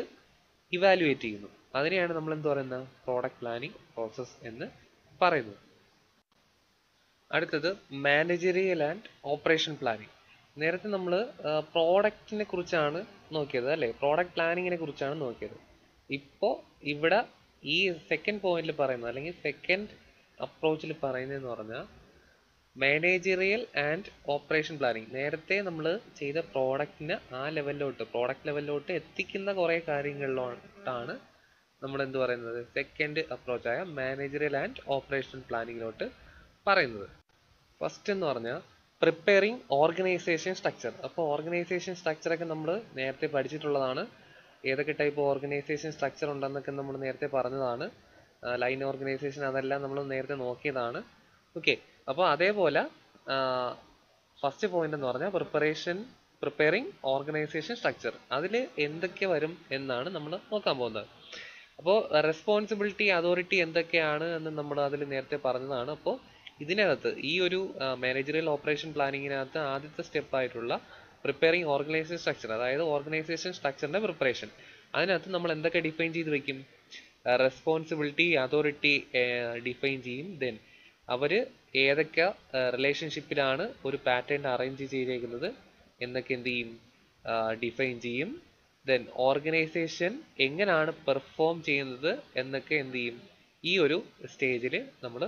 ഇവാലുവേറ്റ് ചെയ്യുന്നു. അതിനെയാണ് നമ്മൾ എന്ത് പറയുന്നത്, പ്രോഡക്റ്റ് പ്ലാനിങ് പ്രോസസ് എന്ന് പറയുന്നത്. അടുത്തത് മാനേജറിയൽ ആൻഡ് ഓപ്പറേഷൻ പ്ലാനിങ്. നേരത്തെ നമ്മൾ പ്രോഡക്റ്റിനെ കുറിച്ചാണ് നോക്കിയത് അല്ലേ, പ്രോഡക്റ്റ് പ്ലാനിങ്ങിനെ കുറിച്ചാണ് നോക്കിയത്. ഇപ്പോൾ ഇവിടെ ഈ സെക്കൻഡ് പോയിന്റിൽ പറയുന്നത് അല്ലെങ്കിൽ സെക്കൻഡ് അപ്രോച്ചിൽ പറയുന്നതെന്ന് പറഞ്ഞാൽ മാനേജറിയൽ ആൻഡ് ഓപ്പറേഷൻ പ്ലാനിങ്. നേരത്തെ നമ്മൾ ചെയ്ത പ്രോഡക്റ്റിനെ ആ പ്രോഡക്റ്റ് ലെവലിലോട്ട് എത്തിക്കുന്ന കുറേ കാര്യങ്ങളിലോട്ടാണ് നമ്മൾ എന്ത് പറയുന്നത്, സെക്കൻഡ് അപ്രോച്ചായ മാനേജറിയൽ ആൻഡ് ഓപ്പറേഷൻ പ്ലാനിങ്ങിലോട്ട് പറയുന്നത്. ഫസ്റ്റ് എന്ന് പറഞ്ഞാൽ പ്രിപ്പയറിങ് ഓർഗനൈസേഷൻ സ്ട്രക്ചർ. അപ്പോൾ ഓർഗനൈസേഷൻ സ്ട്രക്ചറൊക്കെ നമ്മൾ നേരത്തെ പഠിച്ചിട്ടുള്ളതാണ്. ഏതൊക്കെ ടൈപ്പ് ഓർഗനൈസേഷൻ സ്ട്രക്ചർ ഉണ്ടെന്നൊക്കെ നമ്മൾ നേരത്തെ പറഞ്ഞതാണ്. ലൈൻ ഓർഗനൈസേഷൻ അതെല്ലാം നമ്മൾ നേരത്തെ നോക്കിയതാണ്. ഓക്കെ, അപ്പോൾ അതേപോലെ ഫസ്റ്റ് പോയിന്റ് എന്ന് പറഞ്ഞാൽ പ്രിപ്പയറിങ് ഓർഗനൈസേഷൻ സ്ട്രക്ചർ. അതിൽ എന്തൊക്കെ വരും എന്നാണ് നമ്മൾ നോക്കാൻ പോകുന്നത്. അപ്പോൾ റെസ്പോൺസിബിലിറ്റി അതോറിറ്റി എന്തൊക്കെയാണ് എന്ന് നമ്മൾ അതിൽ നേരത്തെ പറഞ്ഞതാണ്. അപ്പോൾ ഇതിനകത്ത് ഈ ഒരു മാനേജറിയൽ ഓപ്പറേഷൻ പ്ലാനിങ്ങിനകത്ത് ആദ്യത്തെ സ്റ്റെപ്പ് ആയിട്ടുള്ള പ്രിപ്പയറിങ് ഓർഗനൈസേഷൻ സ്ട്രക്ചർ, അതായത് ഓർഗനൈസേഷൻ സ്ട്രക്ചറിന്റെ പ്രിപ്പറേഷൻ, അതിനകത്ത് നമ്മൾ എന്തൊക്കെ ഡിഫൈൻ ചെയ്ത് വെക്കും, റെസ്പോൺസിബിലിറ്റി അതോറിറ്റി ഡിഫൈൻ ചെയ്യും. ദെൻ അവര് ഏതൊക്കെ റിലേഷൻഷിപ്പിലാണ് ഒരു പാറ്റേൺ അറേഞ്ച് ചെയ്തേക്കുന്നത് എന്നൊക്കെ എന്ത് ചെയ്യും, ഡിഫൈൻ ചെയ്യും. ദെൻ ഓർഗനൈസേഷൻ എങ്ങനെയാണ് പെർഫോം ചെയ്യുന്നത് എന്നൊക്കെ എന്ത് ചെയ്യും, ഈ ഒരു സ്റ്റേജിൽ നമ്മൾ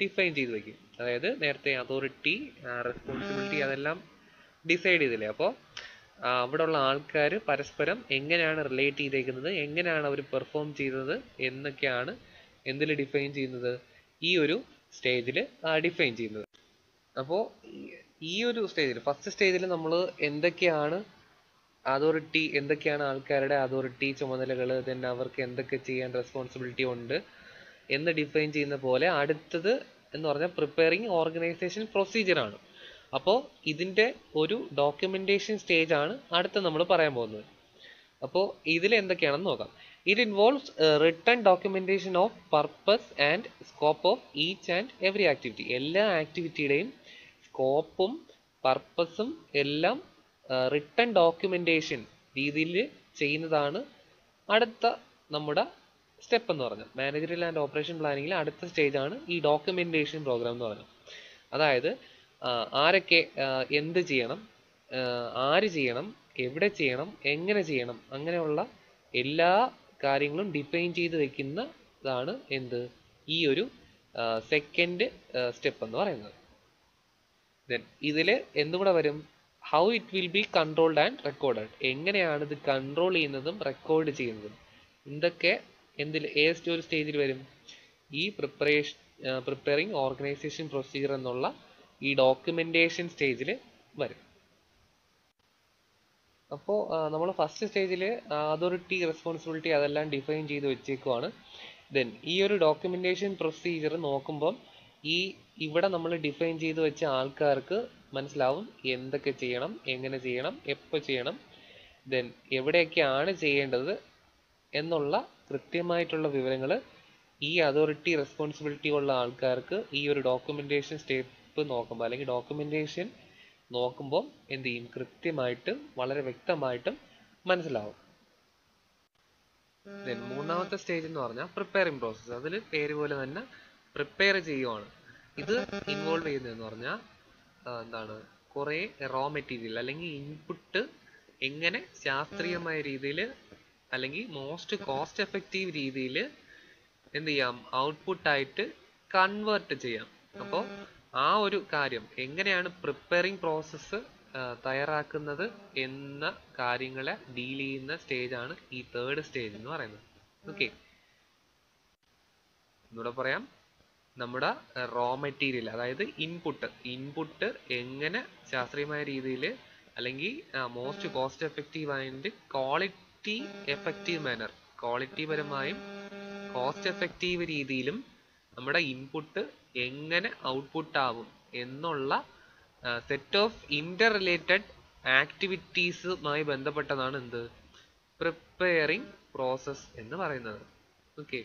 ഡിഫൈൻ ചെയ്ത് വെക്കും. അതായത് നേരത്തെ അതോറിറ്റി, റെസ്പോൺസിബിലിറ്റി അതെല്ലാം ഡിസൈഡ് ചെയ്തില്ലേ. അപ്പോൾ അവിടെ ഉള്ള ആൾക്കാർ പരസ്പരം എങ്ങനെയാണ് റിലേറ്റ് ചെയ്തേക്കുന്നത്, എങ്ങനെയാണ് അവർ പെർഫോം ചെയ്തത് എന്നൊക്കെയാണ് എന്തിൽ ഡിഫൈൻ ചെയ്യുന്നത്, ഈ ഒരു സ്റ്റേജിൽ ഡിഫൈൻ ചെയ്യുന്നത്. അപ്പോൾ ഈ ഒരു സ്റ്റേജിൽ, ഫസ്റ്റ് സ്റ്റേജിൽ നമ്മൾ എന്തൊക്കെയാണ് അതോറിറ്റി, എന്തൊക്കെയാണ് ആൾക്കാരുടെ അതോറിറ്റി ചുമതലകൾ, ദെൻ അവർക്ക് എന്തൊക്കെ ചെയ്യാൻ റെസ്പോൺസിബിലിറ്റി ഉണ്ട് എന്ന് ഡിഫൈൻ ചെയ്യുന്ന പോലെ അടുത്തത് എന്ന് പറഞ്ഞാൽ പ്രിപ്പയറിങ് ഓർഗനൈസേഷൻ പ്രൊസീജിയർ ആണ്. അപ്പോൾ ഇതിൻ്റെ ഒരു ഡോക്യുമെന്റേഷൻ സ്റ്റേജ് ആണ് അടുത്ത നമ്മൾ പറയാൻ പോകുന്നത്. അപ്പോൾ ഇതിൽ എന്തൊക്കെയാണെന്ന് നോക്കാം. It involves written documentation of purpose and scope of each and every activity. എല്ലാ ആക്ടിവിറ്റിയുടെയും സ്കോപ്പും പർപ്പസും എല്ലാം റിട്ടൺ ഡോക്യുമെന്റേഷൻ രീതിയിൽ ചെയ്യുന്നതാണ് അടുത്ത നമ്മുടെ സ്റ്റെപ്പ് എന്ന് പറഞ്ഞാൽ. മാനേജറിയൽ ആൻഡ് ഓപ്പറേഷൻ പ്ലാനിങ്ങിൽ അടുത്ത സ്റ്റേജ് ആണ് ഈ ഡോക്യുമെന്റേഷൻ പ്രോഗ്രാം എന്ന് പറഞ്ഞാൽ. അതായത് ആരൊക്കെ എന്ത് ചെയ്യണം, ആര് ചെയ്യണം, എവിടെ ചെയ്യണം, എങ്ങനെ ചെയ്യണം, അങ്ങനെയുള്ള എല്ലാ കാര്യങ്ങളും ഡിഫൈൻ ചെയ്ത് വെക്കുന്നതാണ് എന്ത്, ഈ ഒരു സെക്കൻഡ് സ്റ്റെപ്പ് എന്ന് പറയുന്നത്. ദെൻ ഇതിൽ എന്തുകൂടെ വരും, how it will be controlled and recorded. എങ്ങനെയാണ് ഇത് കൺട്രോൾ ചെയ്യുന്നതും റെക്കോർഡ് ചെയ്യുന്നതും, ഇതൊക്കെ എന്തിൽ ഒരു സ്റ്റേജിൽ വരും, ഈ പ്രിപ്പയറിങ് ഓർഗനൈസേഷൻ പ്രൊസീജിയർ എന്നുള്ള ഈ ഡോക്യുമെന്റേഷൻ സ്റ്റേജിൽ വരും. അപ്പോൾ നമ്മൾ ഫസ്റ്റ് സ്റ്റേജിൽ അതോറിറ്റി, റെസ്പോൺസിബിലിറ്റി അതെല്ലാം ഡിഫൈൻ ചെയ്ത് വെച്ചേക്കുവാണ്. ദെൻ ഈ ഒരു ഡോക്യുമെന്റേഷൻ പ്രൊസീജിയർ നോക്കുമ്പം ഇവിടെ നമ്മൾ ഡിഫൈൻ ചെയ്ത് വെച്ച ആൾക്കാർക്ക് മനസ്സിലാവും എന്തൊക്കെ ചെയ്യണം, എങ്ങനെ ചെയ്യണം, എപ്പോൾ ചെയ്യണം, ദെൻ എവിടെയൊക്കെയാണ് ചെയ്യേണ്ടത് എന്നുള്ള കൃത്യമായിട്ടുള്ള വിവരങ്ങൾ ഈ അതോറിറ്റി, റെസ്പോൺസിബിലിറ്റി ഉള്ള ആൾക്കാർക്ക് ഈ ഒരു ഡോക്യുമെന്റേഷൻ സ്റ്റെപ്പ് നോക്കുമ്പോൾ അല്ലെങ്കിൽ ഡോക്യുമെന്റേഷൻ നോക്കുമ്പോൾ എന്ത് ചെയ്യും, കൃത്യമായിട്ടും വളരെ വ്യക്തമായിട്ടും മനസ്സിലാവും. ദെൻ മൂന്നാമത്തെ സ്റ്റേജ് എന്ന് പറഞ്ഞാൽ പ്രിപ്പയറിംഗ് പ്രോസസ്സ്. അതിൽ പേര് പോലെ തന്നെ പ്രിപ്പയർ ചെയ്യുവാണ്. ഇത് ഇൻവോൾവ് ചെയ്യുന്നതെന്ന് പറഞ്ഞാൽ എന്താണ്, കുറേ റോ മെറ്റീരിയൽ അല്ലെങ്കിൽ ഇൻപുട്ട് എങ്ങനെ ശാസ്ത്രീയമായ രീതിയിൽ അല്ലെങ്കിൽ മോസ്റ്റ് കോസ്റ്റ് എഫക്റ്റീവ് രീതിയിൽ എന്ത് ചെയ്യാം, ഔട്ട്പുട്ടായിട്ട് കൺവേർട്ട് ചെയ്യാം. അപ്പോൾ ആ ഒരു കാര്യം എങ്ങനെയാണ് പ്രിപ്പയറിംഗ് പ്രോസസ്സ് തയ്യാറാക്കുന്നത് എന്ന കാര്യങ്ങളെ ഡീൽ ചെയ്യുന്ന സ്റ്റേജാണ് ഈ തേർഡ് സ്റ്റേജ് എന്ന് പറയുന്നത്. ഓക്കെ, ഒന്നുകൂടെ പറയാം. നമ്മുടെ റോ മെറ്റീരിയൽ അതായത് ഇൻപുട്ട് എങ്ങനെ ശാസ്ത്രീയമായ രീതിയിൽ അല്ലെങ്കിൽ most cost effective and quality effective manner, quality പരമായും കോസ്റ്റ് എഫക്റ്റീവ് രീതിയിലും നമ്മുടെ ഇൻപുട്ട് എങ്ങനെ ഔട്ട്പുട്ട് ആവും എന്നുള്ള സെറ്റ് ഓഫ് ഇന്റർ റിലേറ്റഡ് ആക്ടിവിറ്റീസുമായി ബന്ധപ്പെട്ടതാണ് എന്ത്, പ്രിപ്പയറിംഗ് പ്രോസസ് എന്ന് പറയുന്നത്. ഓക്കെ,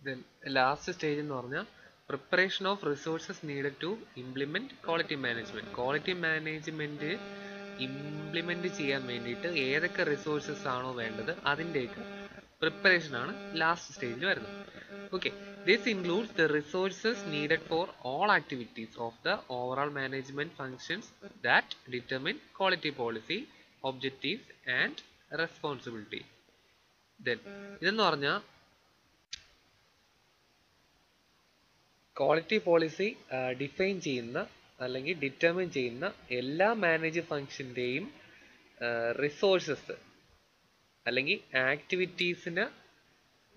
ദെൻ ലാസ്റ്റ് സ്റ്റേജ് എന്ന് പറഞ്ഞാൽ preparation of resources needed to implement quality management. Quality management implement ചെയ്യാൻ വേണ്ടിയിട്ട് ഏതൊക്കെ റിസോഴ്സസ് ആണോ വേണ്ടത് അതിൻ്റെയൊക്കെ പ്രിപ്പറേഷൻ ആണ് ലാസ്റ്റ് സ്റ്റേജിൽ വരുന്നത്. Okay, this includes the resources needed for all activities of the overall management functions that determine quality policy, objectives and responsibility. Then ഇതെന്ന് പറഞ്ഞാൽ ക്വാളിറ്റി പോളിസി ഡിഫൈൻ ചെയ്യുന്ന അല്ലെങ്കിൽ ഡിറ്റർമിൻ ചെയ്യുന്ന എല്ലാ മാനേജ് ഫങ്ഷൻ്റെയും റിസോഴ്സസ് അല്ലെങ്കിൽ ആക്ടിവിറ്റീസിന്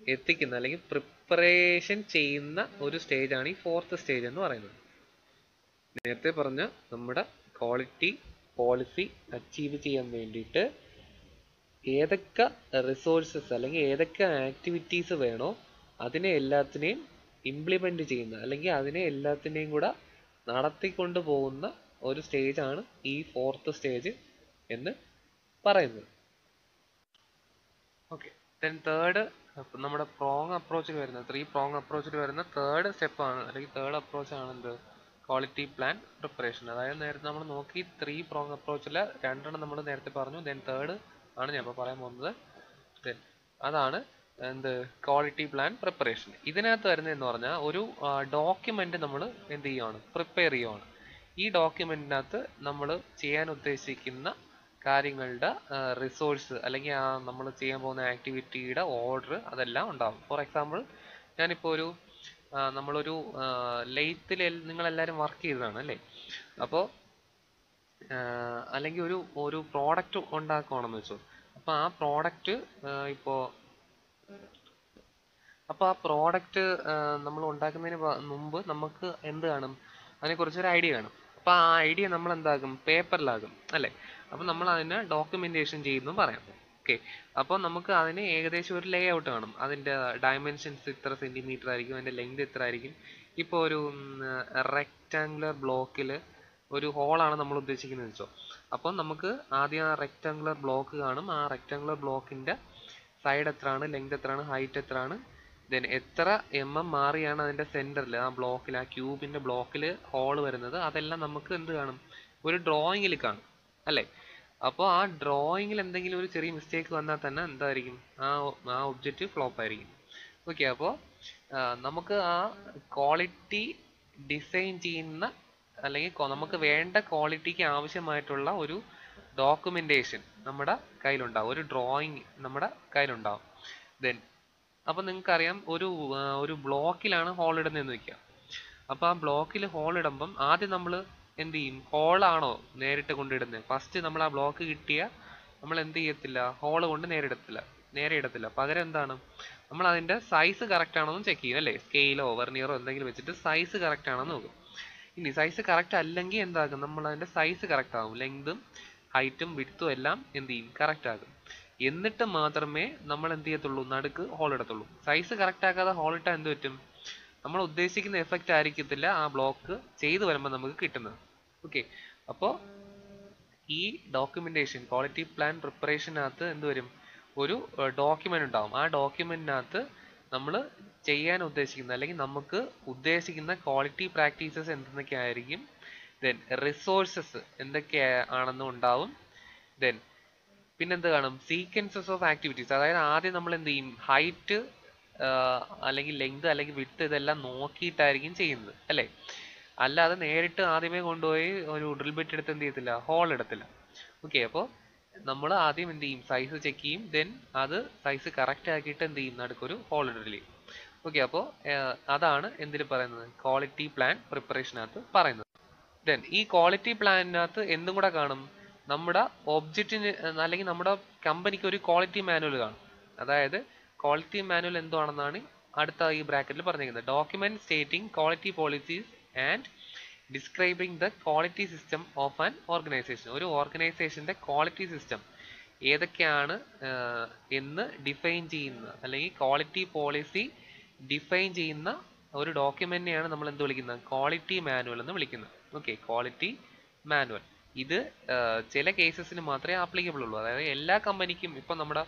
എത്തിക്കുന്ന അല്ലെങ്കിൽ പ്രിപ്പറേഷൻ ചെയ്യുന്ന ഒരു സ്റ്റേജാണ് ഈ ഫോർത്ത് സ്റ്റേജ് എന്ന് പറയുന്നത്. നേരത്തെ പറഞ്ഞ നമ്മുടെ ക്വാളിറ്റി പോളിസി അച്ചീവ് ചെയ്യാൻ വേണ്ടിയിട്ട് ഏതൊക്കെ റിസോഴ്സസ് അല്ലെങ്കിൽ ഏതൊക്കെ ആക്ടിവിറ്റീസ് വേണോ അതിനെ എല്ലാത്തിനെയും ഇംപ്ലിമെന്റ് ചെയ്യുന്ന അല്ലെങ്കിൽ അതിനെ എല്ലാത്തിനെയും കൂടെ നടത്തിക്കൊണ്ട് പോകുന്ന ഒരു സ്റ്റേജാണ് ഈ ഫോർത്ത് സ്റ്റേജ് എന്ന് പറയുന്നത്. ഓക്കെ, ദെൻ തേർഡ് നമ്മുടെ പ്രോങ് അപ്രോച്ചിൽ വരുന്ന 3 പ്രോങ് അപ്രോച്ചിൽ വരുന്ന തേർഡ് സ്റ്റെപ്പാണ് അല്ലെങ്കിൽ തേർഡ് അപ്രോച്ചാണ് എന്ത്, ക്വാളിറ്റി പ്ലാൻ പ്രിപ്പറേഷൻ. അതായത് നേരത്തെ നമ്മൾ നോക്കി 3 പ്രോങ് അപ്രോച്ചിൽ 2 നമ്മൾ നേരത്തെ പറഞ്ഞു. ദെൻ തേർഡ് ആണ് ഞാൻ ഇപ്പോൾ പറയാൻ പോകുന്നത്. ദെൻ അതാണ് എന്ത് ക്വാളിറ്റി പ്ലാൻ പ്രിപ്പറേഷൻ. ഇതിനകത്ത് വരുന്നതെന്ന് പറഞ്ഞാൽ ഒരു ഡോക്യുമെന്റ് നമ്മൾ എന്ത് ചെയ്യുവാണ്, പ്രിപ്പയർ ചെയ്യുവാണ്. ഈ ഡോക്യുമെന്റിനകത്ത് നമ്മൾ ചെയ്യാൻ ഉദ്ദേശിക്കുന്ന കാര്യങ്ങളുടെ റിസോഴ്സ് അല്ലെങ്കിൽ ആ നമ്മൾ ചെയ്യാൻ പോകുന്ന ആക്ടിവിറ്റിയുടെ ഓർഡർ അതെല്ലാം ഉണ്ടാവും. ഫോർ എക്സാമ്പിൾ ഞാനിപ്പോൾ ഒരു നമ്മളൊരു ലെയ്ത്തിൽ നിങ്ങളെല്ലാവരും വർക്ക് ചെയ്തതാണ് അല്ലേ. അപ്പോൾ അല്ലെങ്കിൽ ഒരു ഒരു പ്രോഡക്റ്റ് ഉണ്ടാക്കുവാണെന്ന് വെച്ചോ. അപ്പോൾ ആ പ്രോഡക്റ്റ് ഇപ്പോൾ അപ്പോൾ ആ പ്രോഡക്റ്റ് നമ്മൾ ഉണ്ടാക്കുന്നതിന് മുമ്പ് നമുക്ക് എന്ത് കാണും, അതിനെക്കുറിച്ചൊരു ഐഡിയ കാണും. അപ്പോൾ ആ ഐഡിയ നമ്മൾ എന്താകും, പേപ്പറിലാകും അല്ലേ. അപ്പോൾ നമ്മൾ അതിനെ ഡോക്യുമെന്റേഷൻ ചെയ്യുന്നു പറയാം. ഓക്കെ. അപ്പോൾ നമുക്ക് അതിന് ഏകദേശം ഒരു ലേ ഔട്ട് കാണും. അതിൻ്റെ ഡയമെൻഷൻസ് ഇത്ര സെൻറ്റിമീറ്റർ ആയിരിക്കും, അതിൻ്റെ ലെങ്ത് ഇത്ര ആയിരിക്കും. ഇപ്പോൾ ഒരു റെക്റ്റാങ്കുലർ ബ്ലോക്കിൽ ഒരു ഹോളാണ് നമ്മൾ ഉദ്ദേശിക്കുന്നത് വെച്ചോ. അപ്പം നമുക്ക് ആദ്യം ആ റെക്റ്റാങ്കുലർ ബ്ലോക്ക് കാണും. ആ റെക്റ്റാങ്കുലർ ബ്ലോക്കിൻ്റെ സൈഡ് എത്രയാണ്, ലെങ്ത് എത്രയാണ്, ഹൈറ്റ് എത്രയാണ്, ദെൻ എത്ര മാറിയാണ് അതിൻ്റെ സെൻറ്ററിൽ ആ ബ്ലോക്കിൽ ആ ക്യൂബിൻ്റെ ബ്ലോക്കിൽ ഹോൾ വരുന്നത്, അതെല്ലാം നമുക്ക് എന്ത് കാണും, ഒരു ഡ്രോയിങ്ങിൽ കാണും അല്ലേ. അപ്പോൾ ആ ഡ്രോയിങ്ങിൽ എന്തെങ്കിലും ഒരു ചെറിയ മിസ്റ്റേക്ക് വന്നാൽ തന്നെ എന്തായിരിക്കും, ആ ഒബ്ജക്റ്റ് ഫ്ലോപ്പ് ആയിരിക്കും. ഓക്കെ. അപ്പോൾ നമുക്ക് ആ ക്വാളിറ്റി ഡിസൈൻ ചെയ്യുന്ന അല്ലെങ്കിൽ നമുക്ക് വേണ്ട ക്വാളിറ്റിക്ക് ആവശ്യമായിട്ടുള്ള ഒരു ഡോക്യുമെന്റേഷൻ നമ്മുടെ കയ്യിലുണ്ടാവും, ഒരു ഡ്രോയിങ് നമ്മുടെ കയ്യിലുണ്ടാവും. ദെൻ അപ്പം നിങ്ങൾക്കറിയാം ഒരു ബ്ലോക്കിലാണ് ഹോൾ ഇടുന്നതെന്ന് വെക്കുക. അപ്പോൾ ആ ബ്ലോക്കിൽ ഹോൾ ഇടുമ്പം ആദ്യം നമ്മൾ എന്ത് ചെയ്യും, ഹോളാണോ നേരിട്ട് കൊണ്ടിടുന്നത്, ഫസ്റ്റ് നമ്മൾ ആ ബ്ലോക്ക് കിട്ടിയ നമ്മൾ എന്ത് ചെയ്യത്തില്ല, ഹോൾ കൊണ്ട് നേരെ ഇടത്തില്ല. പകരം എന്താണ്, നമ്മൾ അതിൻ്റെ സൈസ് കറക്റ്റ് ആണോ എന്ന് ചെക്ക് ചെയ്യും അല്ലേ. സ്കെയിലോ വെർനിയറോ എന്തെങ്കിലും വെച്ചിട്ട് സൈസ് കറക്റ്റ് ആണോ എന്ന് നോക്കും. ഇനി സൈസ് കറക്റ്റ് അല്ലെങ്കിൽ എന്താകും, നമ്മൾ അതിൻ്റെ സൈസ് കറക്റ്റ് ആകും, ലെങ്തും ഹൈറ്റും വിഡ്ത്തും എല്ലാം എന്ത് ചെയ്യും, കറക്റ്റ് ആകും. എന്നിട്ട് മാത്രമേ നമ്മൾ എന്ത് ചെയ്യത്തുള്ളൂ, നടുക്ക് ഹോൾ ഇടത്തുള്ളൂ. സൈസ് കറക്റ്റ് ആക്കാതെ ഹോൾ ഇട്ടാൽ എന്ത് പറ്റും, നമ്മൾ ഉദ്ദേശിക്കുന്ന എഫക്റ്റ് ആയിരിക്കത്തില്ല ആ ബ്ലോക്ക് ചെയ്തു വരുമ്പോൾ നമുക്ക് കിട്ടുന്നത്. ഓക്കെ. അപ്പോൾ ഈ ഡോക്യുമെന്റേഷൻ ക്വാളിറ്റി പ്ലാൻ പ്രിപ്പറേഷനകത്ത് എന്ത് വരും, ഒരു ഡോക്യുമെന്റ് ഉണ്ടാവും. ആ ഡോക്യുമെന്റിനകത്ത് നമ്മൾ ചെയ്യാൻ ഉദ്ദേശിക്കുന്ന അല്ലെങ്കിൽ നമുക്ക് ഉദ്ദേശിക്കുന്ന ക്വാളിറ്റി പ്രാക്ടീസസ് എന്തൊക്കെ ആയിരിക്കും, ദെൻ റിസോഴ്സസ് എന്തൊക്കെ ആണെന്നും ഉണ്ടാവും. ദെൻ പിന്നെന്ത് കാണും, സീക്വൻസസ് ഓഫ് ആക്ടിവിറ്റീസ്. അതായത് ആദ്യം നമ്മൾ എന്ത് ചെയ്യും, ഹൈറ്റ് അല്ലെങ്കിൽ ലെങ്ത് അല്ലെങ്കിൽ വിഡ്ത്ത് ഇതെല്ലാം നോക്കിയിട്ടായിരിക്കും ചെയ്യുന്നത് അല്ലേ. അല്ലാതെ നേരിട്ട് ആദ്യമേ കൊണ്ടുപോയി ഒരു ഡ്രിൽ ബിറ്റ് എടുത്ത് എന്ത് ചെയ്യത്തില്ല, ഹോൾ ഇടത്തില്ല. ഓക്കെ. അപ്പോൾ നമ്മൾ ആദ്യം എന്ത് ചെയ്യും, സൈസ് ചെക്ക് ചെയ്യും, ദെൻ അത് സൈസ് കറക്റ്റ് ആക്കിയിട്ട് എന്ത് ചെയ്യും, നടുക്കൊരു ഹോൾ ഇടല്. ഓക്കെ. അപ്പോൾ അതാണ് എന്തിൽ പറയുന്നത്, ക്വാളിറ്റി പ്ലാൻ പ്രിപ്പറേഷനകത്ത് പറയുന്നത്. ദെൻ ഈ ക്വാളിറ്റി പ്ലാനിനകത്ത് എന്തും കൂടെ കാണും, നമ്മുടെ ഒബ്ജക്റ്റിന് അല്ലെങ്കിൽ നമ്മുടെ കമ്പനിക്ക് ഒരു ക്വാളിറ്റി മാനുവൽ കാണും. അതായത് ക്വാളിറ്റി മാനുവൽ എന്തുവാണെന്നാണ് അടുത്ത ഈ ബ്രാക്കറ്റിൽ പറഞ്ഞിരിക്കുന്നത്. Document stating quality policies and describing the quality system of an organisation. ഒരു ഓർഗനൈസേഷന്റെ ക്വാളിറ്റി സിസ്റ്റം ഏതൊക്കെയാണ് എന്ന് ഡിഫൈൻ ചെയ്യുന്ന അല്ലെങ്കിൽ ക്വാളിറ്റി പോളിസി ഡിഫൈൻ ചെയ്യുന്ന ഒരു ഡോക്യുമെന്റിനെയാണ് നമ്മൾ എന്ത് വിളിക്കുന്നത്, ക്വാളിറ്റി മാനുവൽ എന്ന് വിളിക്കുന്നത്. ഓക്കെ. ക്വാളിറ്റി മാനുവൽ ഇത് ചില കേസസിന് മാത്രമേ ആപ്ലിക്കബിൾ ഉള്ളൂ. അതായത് എല്ലാ കമ്പനിക്കും, ഇപ്പം നമ്മുടെ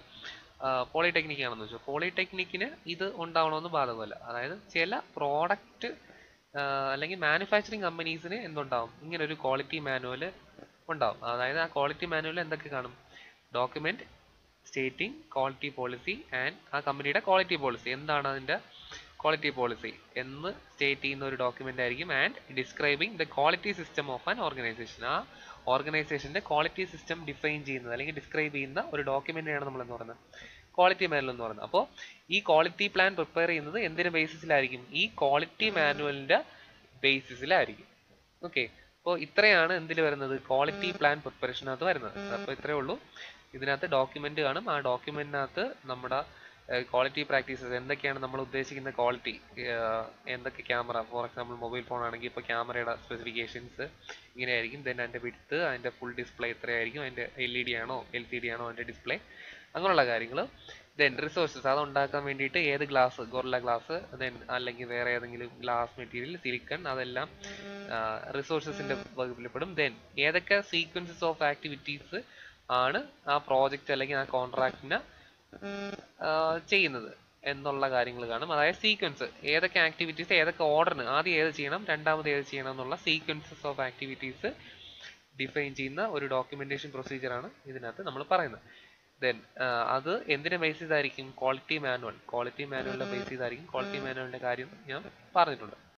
പോളിടെക്നിക് ആണെന്ന് വെച്ചോ, പോളിടെക്നിക്കിന് ഇത് ഉണ്ടാവണമെന്ന് ബാധകമല്ല. അതായത് ചില പ്രോഡക്റ്റ് അല്ലെങ്കിൽ മാനുഫാക്ചറിങ് കമ്പനീസിന് എന്തുണ്ടാവും, ഇങ്ങനെ ഒരു ക്വാളിറ്റി മാനുവൽ ഉണ്ടാവും. അതായത് ആ ക്വാളിറ്റി മാനുവൽ എന്തൊക്കെ കാണും, document stating quality policy and ആ കമ്പനിയുടെ ക്വാളിറ്റി പോളിസി എന്താണ്, അതിൻ്റെ ക്വാളിറ്റി പോളിസി എന്ന് സ്റ്റേറ്റ് ചെയ്യുന്ന ഒരു ഡോക്യുമെന്റ് ആയിരിക്കും. And describing the quality system of an organisation. ആ ഓർഗനൈസേഷന്റെ ക്വാളിറ്റി സിസ്റ്റം ഡിഫൈൻ ചെയ്യുന്നത് അല്ലെങ്കിൽ ഡിസ്ക്രൈബ് ചെയ്യുന്ന ഒരു ഡോക്യുമെന്റിനെയാണ് നമ്മൾ എന്ന് പറയുന്നത് ക്വാളിറ്റി മാനുവൽ എന്ന് പറയുന്നത്. അപ്പോൾ ഈ ക്വാളിറ്റി പ്ലാൻ പ്രിപ്പയർ ചെയ്യുന്നത് എന്തിന്റെ ബേസിസിലായിരിക്കും, ഈ ക്വാളിറ്റി മാനുവലിന്റെ ബേസിസിലായിരിക്കും. ഓക്കെ. അപ്പോൾ ഇത്രയാണ് എന്തിൽ വരുന്നത്, ക്വാളിറ്റി പ്ലാൻ പ്രിപ്പറേഷനകത്ത് വരുന്നത്. അപ്പോൾ ഇത്രയേ ഉള്ളൂ. ഇതിനകത്ത് ഡോക്യുമെന്റ് കാണും. ആ ഡോക്യുമെന്റിനകത്ത് നമ്മുടെ ക്വാളിറ്റി പ്രാക്ടീസസ് എന്തൊക്കെയാണ് നമ്മൾ ഉദ്ദേശിക്കുന്ന ക്വാളിറ്റി, എന്തൊക്കെ camera, for example mobile phone ആണെങ്കിൽ ഇപ്പോൾ ക്യാമറയുടെ സ്പെസിഫിക്കേഷൻസ് ഇങ്ങനെയായിരിക്കും. ദെൻ അതിൻ്റെ വിഡ്ത്ത്, അതിൻ്റെ ഫുൾ ഡിസ്പ്ലേ എത്രയായിരിക്കും, അതിൻ്റെ LED ആണോ LCD ആണോ അതിൻ്റെ ഡിസ്പ്ലേ, അങ്ങനെയുള്ള കാര്യങ്ങൾ. ദെൻ റിസോഴ്സസ്, അത് ഉണ്ടാക്കാൻ വേണ്ടിയിട്ട് ഏത് ഗ്ലാസ്, ഗൊറില്ല ഗ്ലാസ്, ദെൻ അല്ലെങ്കിൽ വേറെ ഏതെങ്കിലും ഗ്ലാസ് മെറ്റീരിയൽ, സിലിക്കൺ, അതെല്ലാം റിസോഴ്സസിൻ്റെ വകുപ്പിൽപ്പെടും. ദെൻ ഏതൊക്കെ സീക്വൻസസ് ഓഫ് ആക്ടിവിറ്റീസ് ആണ് ആ പ്രോജക്റ്റ് അല്ലെങ്കിൽ ആ കോൺട്രാക്റ്റിനെ ചെയ്യുന്നത് എന്നുള്ള കാര്യങ്ങൾ കാണും. അതായത് സീക്വൻസ്, ഏതൊക്കെ ആക്ടിവിറ്റീസ് ഏതൊക്കെ ഓർഡറിന്, ആദ്യം ഏത് ചെയ്യണം, രണ്ടാമത് ഏത് ചെയ്യണം എന്നുള്ള സീക്വൻസസ് ഓഫ് ആക്ടിവിറ്റീസ് ഡിഫൈൻ ചെയ്യുന്ന ഒരു ഡോക്യുമെന്റേഷൻ പ്രൊസീജിയറാണ് ഇതിനകത്ത് നമ്മൾ പറയുന്നത്. ദെൻ അത് എന്തിനെ ബേസ് ചെയ്തായിരിക്കും? ക്വാളിറ്റി മാനുവലിനെ ബേസ് ചെയ്തായിരിക്കും ക്വാളിറ്റി മാനുവലിന്റെ കാര്യം ഞാൻ പറഞ്ഞിട്ടുണ്ട്.